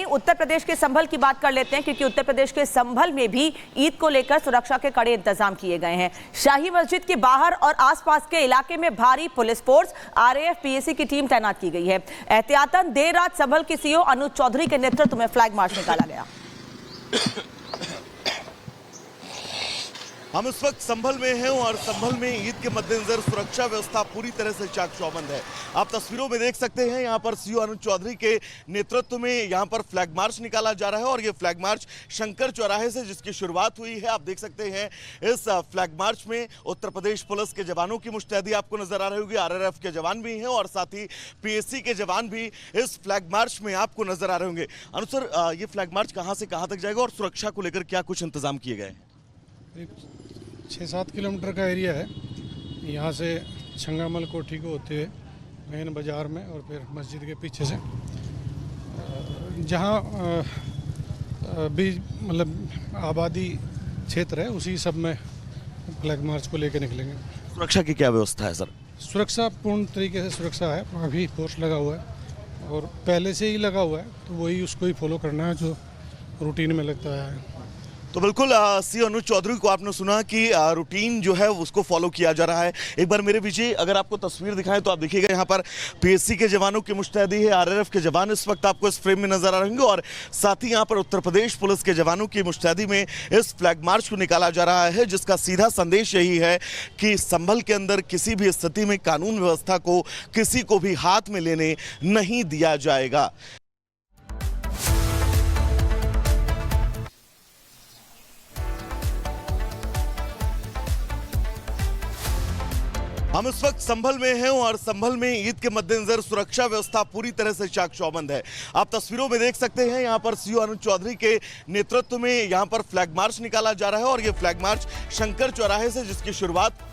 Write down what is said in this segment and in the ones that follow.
उत्तर प्रदेश के संभल की बात कर लेते हैं, क्योंकि उत्तर प्रदेश के संभल में भी ईद को लेकर सुरक्षा के कड़े इंतजाम किए गए हैं। शाही मस्जिद के बाहर और आसपास के इलाके में भारी पुलिस फोर्स, आरएएफ, पीएसी की टीम तैनात की गई है। एहतियातन देर रात संभल के सीओ अनुज चौधरी के नेतृत्व में फ्लैग मार्च निकाला गया। हम इस वक्त संभल में हैं और संभल में ईद के मद्देनजर सुरक्षा व्यवस्था पूरी तरह से चाक चौबंद है। आप तस्वीरों में देख सकते हैं, यहाँ पर सीओ अनुज चौधरी के नेतृत्व में यहाँ पर फ्लैग मार्च निकाला जा रहा है और ये फ्लैग मार्च शंकर चौराहे से जिसकी शुरुआत हुई है। आप देख सकते हैं इस फ्लैग मार्च में उत्तर प्रदेश पुलिस के जवानों की मुस्तैदी आपको नजर आ रही होगी, आरआरएफ के जवान भी हैं और साथ ही पीएसी के जवान भी इस फ्लैग मार्च में आपको नजर आ रहे होंगे। अनुज सर, ये फ्लैग मार्च कहाँ से कहाँ तक जाएगा और सुरक्षा को लेकर क्या कुछ इंतजाम किए गए हैं? 6-7 किलोमीटर का एरिया है। यहाँ से छंगामल कोठी को होते हुए मेन बाज़ार में और फिर मस्जिद के पीछे से जहाँ भी मतलब आबादी क्षेत्र है उसी सब में फ्लैग मार्च को लेकर निकलेंगे। सुरक्षा की क्या व्यवस्था है सर? सुरक्षा पूर्ण तरीके से सुरक्षा है, अभी फोर्स लगा हुआ है और पहले से ही लगा हुआ है, तो वही उसको ही फॉलो करना है जो रूटीन में लगता है। तो बिल्कुल सीओ अनुज चौधरी को आपने सुना कि रूटीन जो है उसको फॉलो किया जा रहा है। एक बार मेरे पीछे अगर आपको तस्वीर दिखाएं तो आप देखिएगा यहाँ पर पीएससी के जवानों की मुस्तैदी है, आरआरएफ के जवान इस वक्त आपको इस फ्रेम में नजर आ रहे होंगे और साथ ही यहाँ पर उत्तर प्रदेश पुलिस के जवानों की मुस्तैदी में इस फ्लैग मार्च को निकाला जा रहा है, जिसका सीधा संदेश यही है कि संभल के अंदर किसी भी स्थिति में कानून व्यवस्था को किसी को भी हाथ में लेने नहीं दिया जाएगा। हम इस वक्त संभल में हैं और संभल में ईद के मद्देनजर सुरक्षा व्यवस्था पूरी तरह से चाक चौबंद है। आप तस्वीरों में देख सकते हैं, यहाँ पर सीओ अनुज चौधरी के नेतृत्व में यहाँ पर फ्लैग मार्च निकाला जा रहा है और ये फ्लैग मार्च शंकर चौराहे से जिसकी शुरुआत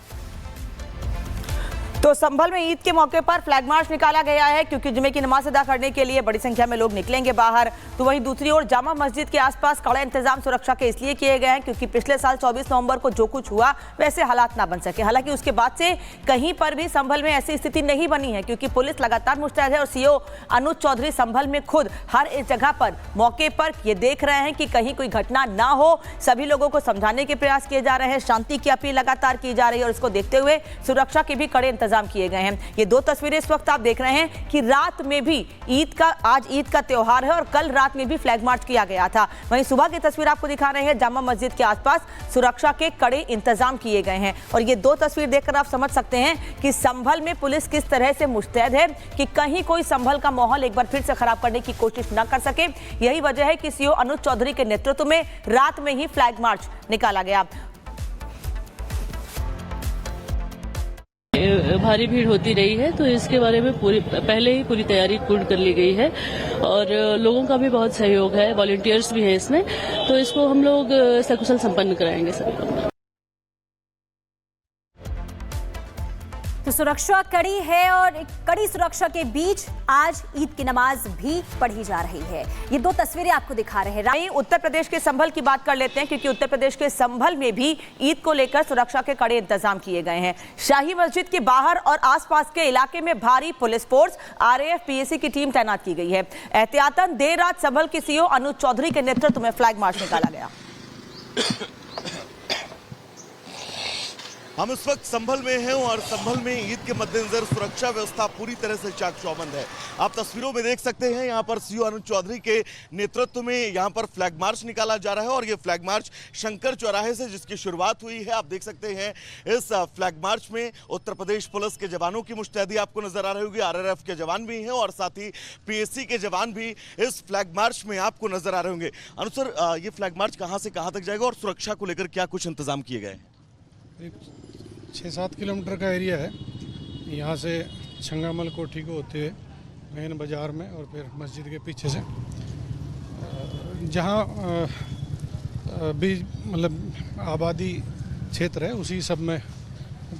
तो संभल में ईद के मौके पर फ्लैग मार्च निकाला गया है, क्योंकि जुमे की नमाज अदा करने के लिए बड़ी संख्या में लोग निकलेंगे बाहर। तो वहीं दूसरी ओर जामा मस्जिद के आसपास कड़े इंतजाम सुरक्षा के इसलिए किए गए हैं क्योंकि पिछले साल 24 नवंबर को जो कुछ हुआ वैसे हालात ना बन सके। हालांकि उसके बाद से कहीं पर भी संभल में ऐसी स्थिति नहीं बनी है, क्योंकि पुलिस लगातार मुस्तैद है और सीओ अनुज चौधरी संभल में खुद हर इस जगह पर मौके पर ये देख रहे हैं कि कहीं कोई घटना ना हो। सभी लोगों को समझाने के प्रयास किए जा रहे हैं, शांति की अपील लगातार की जा रही है और इसको देखते हुए सुरक्षा के भी कड़े इंतजाम किए गए हैं। ये दो तस्वीरें इस वक्त आप देख रहे हैं कि रात में भी आज ईद का त्योहार है और कल रात में भी फ्लैग मार्च किया गया था। वहीं सुबह की तस्वीर आपको दिखा रहे हैं, जामा मस्जिद के आसपास सुरक्षा के कड़े इंतजाम किए गए हैं और ये दो तस्वीर देखकर आप समझ सकते हैं कि संभल में पुलिस किस तरह से मुस्तैद है कि कहीं कोई संभल का माहौल एक बार फिर से खराब करने की कोशिश न कर सके। यही वजह है कि सीओ अनुज चौधरी के नेतृत्व में रात में ही फ्लैग मार्च निकाला गया। भारी भीड़ होती रही है, तो इसके बारे में पहले ही पूरी तैयारी पूर्ण कर ली गई है और लोगों का भी बहुत सहयोग है, वॉलंटियर्स भी हैं इसमें, तो इसको हम लोग सकुशल संपन्न कराएंगे सब। तो सुरक्षा कड़ी है और कड़ी सुरक्षा के बीच आज ईद की नमाज भी पढ़ी जा रही है। ये दो तस्वीरें आपको दिखा रहे हैं। उत्तर प्रदेश के संभल की बात कर लेते हैं, क्योंकि उत्तर प्रदेश के संभल में भी ईद को लेकर सुरक्षा के कड़े इंतजाम किए गए हैं। शाही मस्जिद के बाहर और आसपास के इलाके में भारी पुलिस फोर्स, आरएएफ, पीएसी की टीम तैनात की गई है। एहतियातन देर रात संभल के सीओ अनुज चौधरी के नेतृत्व में फ्लैग मार्च निकाला गया। हम इस वक्त संभल में हैं और संभल में ईद के मद्देनजर सुरक्षा व्यवस्था पूरी तरह से चाक चौबंद है। आप तस्वीरों में देख सकते हैं, यहाँ पर सीओ अनुज चौधरी के नेतृत्व में यहाँ पर फ्लैग मार्च निकाला जा रहा है और ये फ्लैग मार्च शंकर चौराहे से जिसकी शुरुआत हुई है। आप देख सकते हैं इस फ्लैग मार्च में उत्तर प्रदेश पुलिस के जवानों की मुस्तैदी आपको नजर आ रही होगी, आरआरएफ के जवान भी हैं और साथ ही पीएसी के जवान भी इस फ्लैग मार्च में आपको नजर आ रहे होंगे। अनुज सर, ये फ्लैग मार्च कहाँ से कहाँ तक जाएगा और सुरक्षा को लेकर क्या कुछ इंतजाम किए गए हैं? 6-7 किलोमीटर का एरिया है। यहाँ से छंगामल कोठी को होते हुए मेन बाज़ार में और फिर मस्जिद के पीछे से जहाँ भी मतलब आबादी क्षेत्र है उसी सब में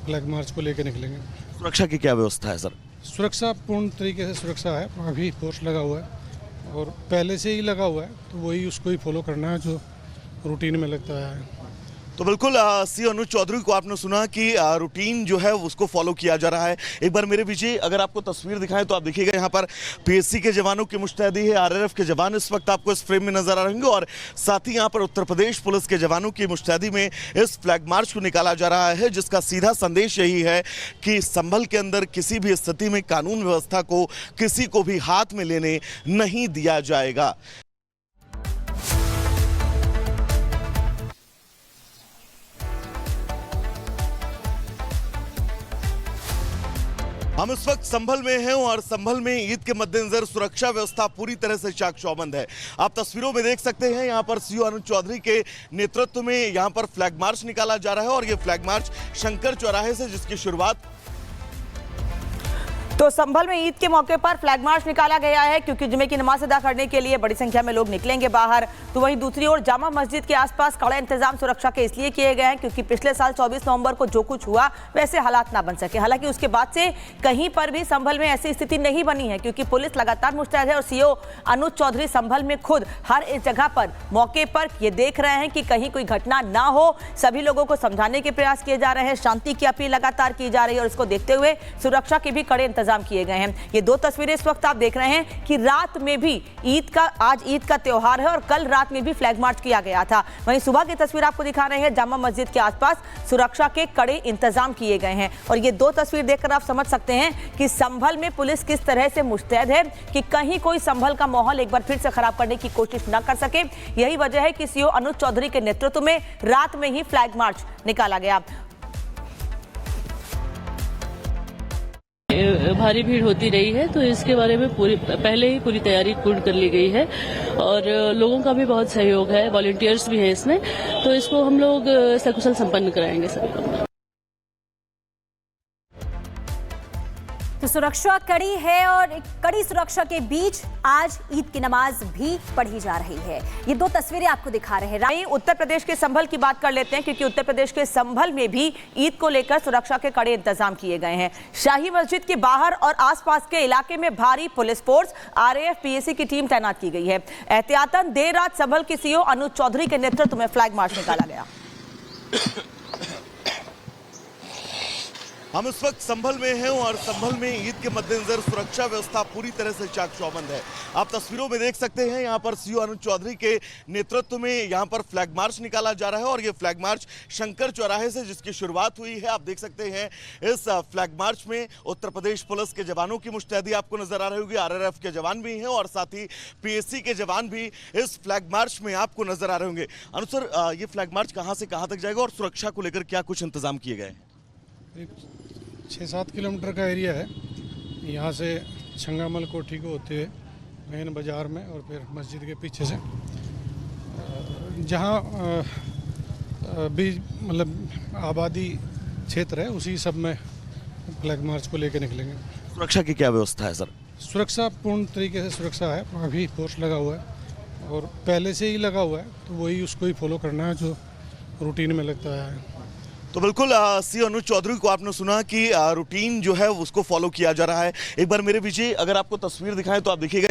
फ्लैग मार्च को लेकर निकलेंगे। सुरक्षा की क्या व्यवस्था है सर? सुरक्षा पूर्ण तरीके से सुरक्षा है, अभी फोर्स लगा हुआ है और पहले से ही लगा हुआ है, तो वही उसको ही फॉलो करना है जो रूटीन में लगता है। तो बिल्कुल सी अनुज चौधरी को आपने सुना कि रूटीन जो है उसको फॉलो किया जा रहा है। एक बार मेरे पीछे अगर आपको तस्वीर दिखाएं तो आप देखिएगा यहाँ पर पीएससी के जवानों की मुस्तैदी है, आरआरएफ के जवान इस वक्त आपको इस फ्रेम में नजर आ रहे होंगे और साथ ही यहाँ पर उत्तर प्रदेश पुलिस के जवानों की मुस्तैदी में इस फ्लैग मार्च को निकाला जा रहा है, जिसका सीधा संदेश यही है कि संभल के अंदर किसी भी स्थिति में कानून व्यवस्था को किसी को भी हाथ में लेने नहीं दिया जाएगा। हम इस वक्त संभल में हैं और संभल में ईद के मद्देनजर सुरक्षा व्यवस्था पूरी तरह से चाक चौबंद है। आप तस्वीरों में देख सकते हैं यहाँ पर सीओ अनुज चौधरी के नेतृत्व में यहाँ पर फ्लैग मार्च निकाला जा रहा है और ये फ्लैग मार्च शंकर चौराहे से जिसकी शुरुआत तो संभल में ईद के मौके पर फ्लैग मार्च निकाला गया है क्योंकि जुमे की नमाज अदा करने के लिए बड़ी संख्या में लोग निकलेंगे बाहर। तो वहीं दूसरी ओर जामा मस्जिद के आसपास कड़े इंतजाम सुरक्षा के इसलिए किए गए हैं क्योंकि पिछले साल 24 नवंबर को जो कुछ हुआ वैसे हालात ना बन सके। हालांकि उसके बाद से कहीं पर भी संभल में ऐसी स्थिति नहीं बनी है क्योंकि पुलिस लगातार मुस्तैद है और सीओ अनुज चौधरी संभल में खुद हर इस जगह पर मौके पर ये देख रहे हैं कि कहीं कोई घटना ना हो। सभी लोगों को समझाने के प्रयास किए जा रहे हैं, शांति की अपील लगातार की जा रही है और इसको देखते हुए सुरक्षा के भी कड़े इंतजाम किए गए हैं। ये दो तस्वीरें इस वक्त आप देख रहे हैं कि रात में भी आज ईद का त्योहार है और कल रात में भी फ्लैग मार्च किया गया था। वहीं सुबह की तस्वीर आपको दिखा रहे हैं, जामा मस्जिद के आसपास सुरक्षा के कड़े इंतजाम किए गए हैं और ये दो तस्वीर देखकर आप समझ सकते हैं कि संभल में पुलिस किस तरह से मुस्तैद है कि कहीं कोई संभल का माहौल एक बार फिर से खराब करने की कोशिश न कर सके। यही वजह है कि सीओ अनुज चौधरी के नेतृत्व में रात में ही फ्लैग मार्च निकाला गया। भारी भीड़ होती रही है तो इसके बारे में पहले ही पूरी तैयारी पूर्ण कर ली गई है और लोगों का भी बहुत सहयोग है, वॉलंटियर्स भी हैं इसमें, तो इसको हम लोग सकुशल संपन्न कराएंगे सर। तो सुरक्षा कड़ी है और कड़ी सुरक्षा के बीच आज ईद की नमाज भी पढ़ी जा रही है। ये दो तस्वीरें आपको दिखा रहे हैं। उत्तर प्रदेश के संभल की बात कर लेते हैं क्योंकि उत्तर प्रदेश के संभल में भी ईद को लेकर सुरक्षा के कड़े इंतजाम किए गए हैं। शाही मस्जिद के बाहर और आसपास के इलाके में भारी पुलिस फोर्स, आरएएफ, पीएसी की टीम तैनात की गई है। एहतियातन देर रात संभल के सीओ अनुज चौधरी के नेतृत्व में फ्लैग मार्च निकाला गया। हम इस वक्त संभल में हैं और संभल में ईद के मद्देनजर सुरक्षा व्यवस्था पूरी तरह से चाक चौबंद है। आप तस्वीरों में देख सकते हैं यहाँ पर सीओ अनुज चौधरी के नेतृत्व में यहाँ पर फ्लैग मार्च निकाला जा रहा है और ये फ्लैग मार्च शंकर चौराहे से जिसकी शुरुआत हुई है। आप देख सकते हैं इस फ्लैग मार्च में उत्तर प्रदेश पुलिस के जवानों की मुस्तैदी आपको नजर आ रही होगी, आरआरएफ के जवान भी हैं और साथ ही पीएससी के जवान भी इस फ्लैग मार्च में आपको नजर आ रहे होंगे। अनुज सर, ये फ्लैग मार्च कहाँ से कहाँ तक जाएगा और सुरक्षा को लेकर क्या कुछ इंतजाम किए गए? 6-7 किलोमीटर का एरिया है। यहाँ से छंगामल कोठी को होते हुए मेन बाज़ार में और फिर मस्जिद के पीछे से जहाँ भी मतलब आबादी क्षेत्र है उसी सब में फ्लैग मार्च को लेकर निकलेंगे। सुरक्षा की क्या व्यवस्था है सर? सुरक्षा पूर्ण तरीके से सुरक्षा है, अभी फोर्स लगा हुआ है और पहले से ही लगा हुआ है, तो वही उसको ही फॉलो करना है जो रूटीन में लगता है। तो बिल्कुल सी अनुज चौधरी को आपने सुना कि रूटीन जो है उसको फॉलो किया जा रहा है। एक बार मेरे पीछे अगर आपको तस्वीर दिखाएं तो आप देखिएगा